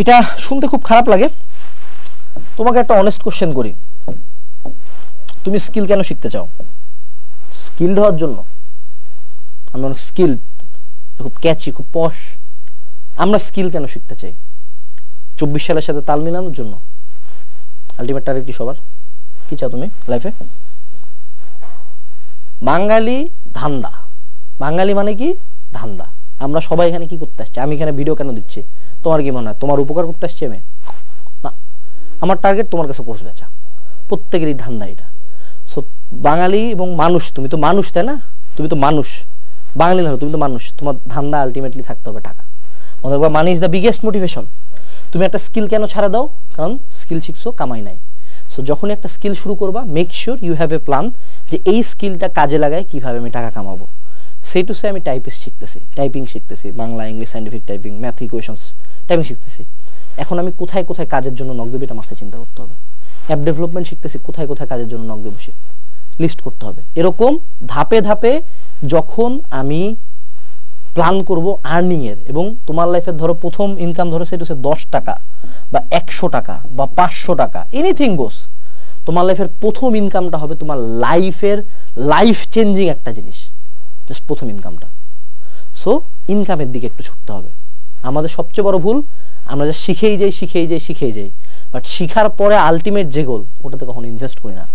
এটা শুনতে খুব খারাপ লাগে, তোমাকে একটা অনেস্ট কোশ্চেন করি, তুমি স্কিল কেন শিখতে চাও? স্কিলড হওয়ার জন্য? আমি অনেক স্কিলড, খুব ক্যাচি, খুব পশ। আমরা স্কিল কেন শিখতে চাই? 24 সালের সাথে তাল মিলানোর জন্য? আলটিমেট টার্গেট কি সবার? কি চাও তুমি লাইফে? বাঙালি ধান্দা, বাঙালি মানে কি ধান্দা। আমরা সবাই এখানে কি করতে আসছি? আমি এখানে ভিডিও কেন দিচ্ছি? তোমার কি মনে হয় তোমার উপকার করতে আসছি আমি? না, আমার টার্গেট তোমার কাছে কোর্স বেচা। প্রত্যেকেরই ধান্দা এটা। সো বাঙালি এবং মানুষ, তুমি তো মানুষ, তাই না? তুমি তো মানুষ, বাঙালি না, তুমি তো মানুষ। তোমার ধান্দা আলটিমেটলি থাকতে হবে টাকা। মনে করবা money is the biggest motivation. তুমি একটা স্কিল কেন ছাড়া দাও? কারণ স্কিল শিখছো, কামাই নাই। সো যখন একটা স্কিল শুরু করবা, make sure you have a plan, যে এই স্কিলটা কাজে লাগায় কিভাবে আমি টাকা কামাবো। সেই টু সে আমি টাইপিং শিখতেছি, Bangla, English, scientific typing, math equations, typing শিখতেছি। এখন আমি কোথায় কোথায় কাজের জন্য নক দেবো এটা মাথায় চিন্তা করতে হবে। অ্যাপ ডেভেলপমেন্ট শিখতেছি, কোথায় কোথায় কাজের জন্য নক দেবো সে লিস্ট করতে হবে। এরকম ধাপে ধাপে যখন আমি প্ল্যান করব আর্নিংয়ের, এবং তোমার লাইফের ধরো প্রথম ইনকাম ধরো সেটা হচ্ছে 10 টাকা বা 100 টাকা বা 500 টাকা, এনিথিং গোস। তোমার লাইফের প্রথম ইনকামটা হবে তোমার লাইফের লাইফ চেঞ্জিং একটা জিনিস, জাস্ট প্রথম ইনকামটা। সো ইনকামের দিকে একটু ছুটতে হবে। আমাদের সবচেয়ে বড় ভুল, আমরা যা শিখেই যাই, বাট শিখার পরে আলটিমেট যে গোল ওটাতে কখনো ইনভেস্ট করি না।